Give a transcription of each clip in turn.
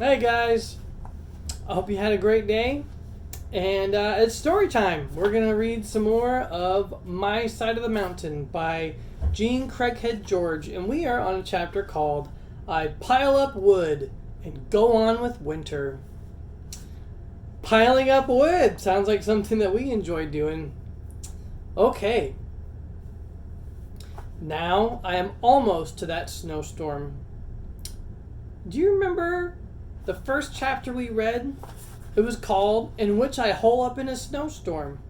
Hey guys, I hope you had a great day. And it's story time. We're going to read some more of My Side of the Mountain by Jean Craighead George. And we are on a chapter called I Pile Up Wood and Go On with Winter. Piling up wood sounds like something that we enjoy doing. Okay. Now I am almost to that snowstorm. Do you remember the first chapter we read? It was called In Which I Hole Up in a Snowstorm.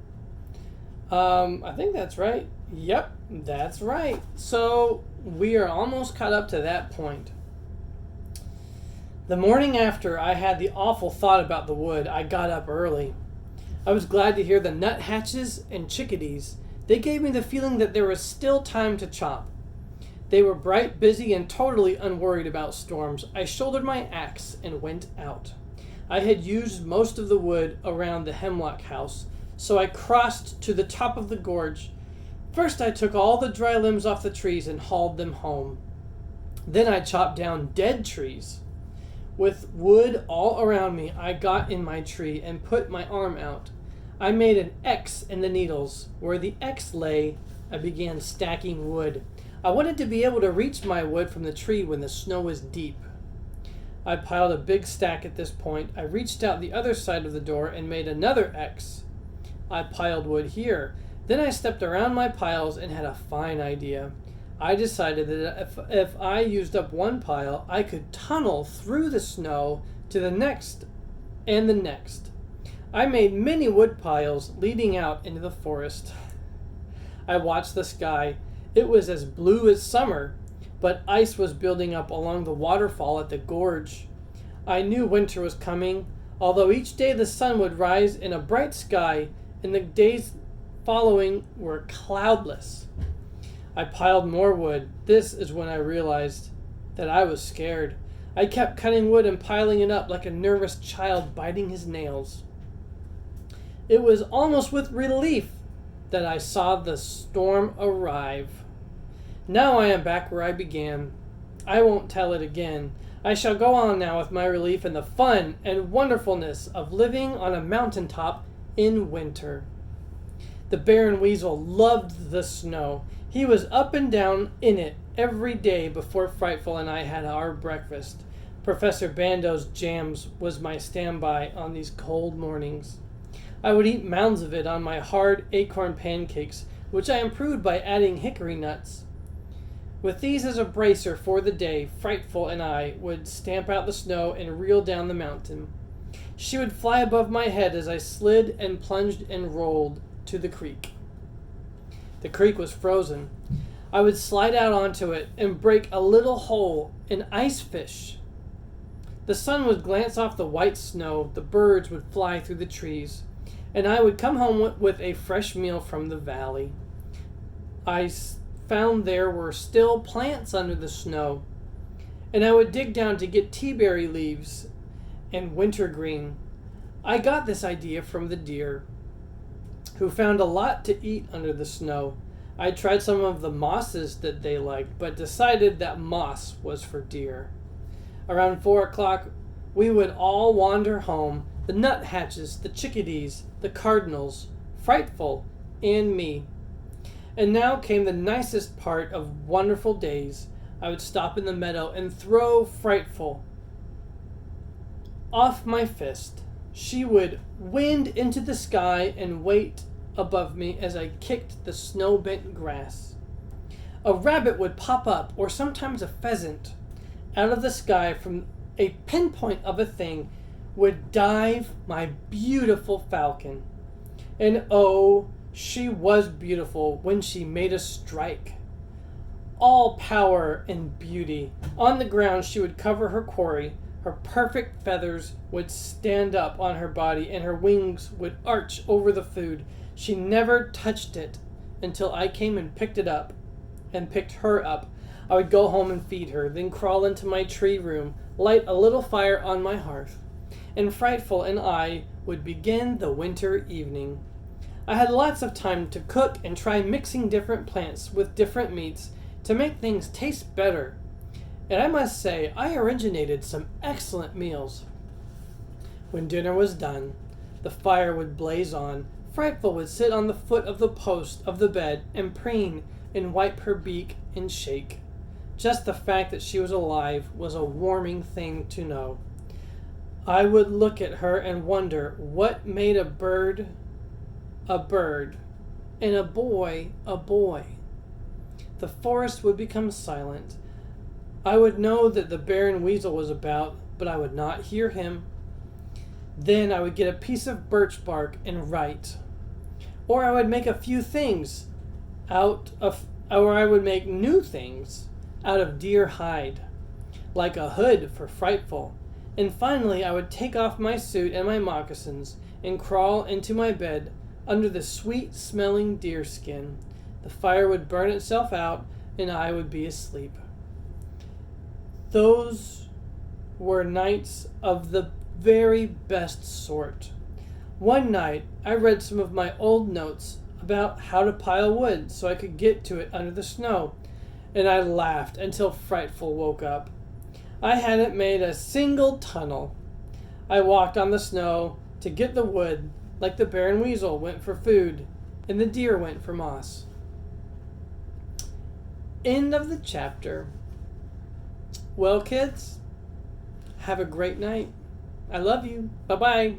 I think that's right. Yep, that's right. So we are almost caught up to that point. The morning after I had the awful thought about the wood, I got up early. I was glad to hear the nuthatches and chickadees. They gave me the feeling that there was still time to chop. They were bright, busy, and totally unworried about storms. I shouldered my axe and went out. I had used most of the wood around the hemlock house, so I crossed to the top of the gorge. First I took all the dry limbs off the trees and hauled them home. Then I chopped down dead trees. With wood all around me, I got in my tree and put my arm out. I made an X in the needles. Where the X lay, I began stacking wood. I wanted to be able to reach my wood from the tree when the snow was deep. I piled a big stack at this point. I reached out the other side of the door and made another X. I piled wood here. Then I stepped around my piles and had a fine idea. I decided that if I used up one pile, I could tunnel through the snow to the next and the next. I made many wood piles leading out into the forest. I watched the sky. It was as blue as summer, but ice was building up along the waterfall at the gorge. I knew winter was coming, although each day the sun would rise in a bright sky, and the days following were cloudless. I piled more wood. This is when I realized that I was scared. I kept cutting wood and piling it up like a nervous child biting his nails. It was almost with relief that I saw the storm arrive. Now I am back where I began. I won't tell it again. I shall go on now with my relief in the fun and wonderfulness of living on a mountaintop in winter. The bear and weasel loved the snow. He was up and down in it every day before Frightful and I had our breakfast. Professor Bando's jams was my standby on these cold mornings. I would eat mounds of it on my hard acorn pancakes, which I improved by adding hickory nuts. With these as a bracer for the day, Frightful and I would stamp out the snow and reel down the mountain. She would fly above my head as I slid and plunged and rolled to the creek. The creek was frozen. I would slide out onto it and break a little hole and ice fish. The sun would glance off the white snow, the birds would fly through the trees, and I would come home with a fresh meal from the valley. I found there were still plants under the snow, and I would dig down to get teaberry leaves and wintergreen. I got this idea from the deer, who found a lot to eat under the snow. I tried some of the mosses that they liked, but decided that moss was for deer. Around 4 o'clock, we would all wander home, the nuthatches, the chickadees, the cardinals, Frightful, and me. And now came the nicest part of wonderful days. I would stop in the meadow and throw Frightful off my fist. She would wind into the sky and wait above me as I kicked the snow-bent grass. A rabbit would pop up, or sometimes a pheasant, out of the sky from a pinpoint of a thing would dive my beautiful falcon. And oh, she was beautiful when she made a strike. All power and beauty. On the ground she would cover her quarry. Her perfect feathers would stand up on her body, and her wings would arch over the food. She never touched it until I came and picked it up and picked her up. I would go home and feed her, then crawl into my tree room, light a little fire on my hearth, and Frightful and I would begin the winter evening. I had lots of time to cook and try mixing different plants with different meats to make things taste better. And I must say, I originated some excellent meals. When dinner was done, the fire would blaze on. Frightful would sit on the foot of the post of the bed and preen and wipe her beak and shake. Just the fact that she was alive was a warming thing to know. I would look at her and wonder what made a bird, and a boy, a boy. The forest would become silent. I would know that the Baron Weasel was about, but I would not hear him. Then I would get a piece of birch bark and write. Or I would make a few things or I would make new things out of deer hide, like a hood for Frightful. And finally I would take off my suit and my moccasins and crawl into my bed under the sweet-smelling deer skin. The fire would burn itself out and I would be asleep. Those were nights of the very best sort. One night I read some of my old notes about how to pile wood so I could get to it under the snow, and I laughed until Frightful woke up. I hadn't made a single tunnel. I walked on the snow to get the wood like the Baron Weasel went for food and the deer went for moss. End of the chapter. Well, kids, have a great night. I love you. Bye-bye.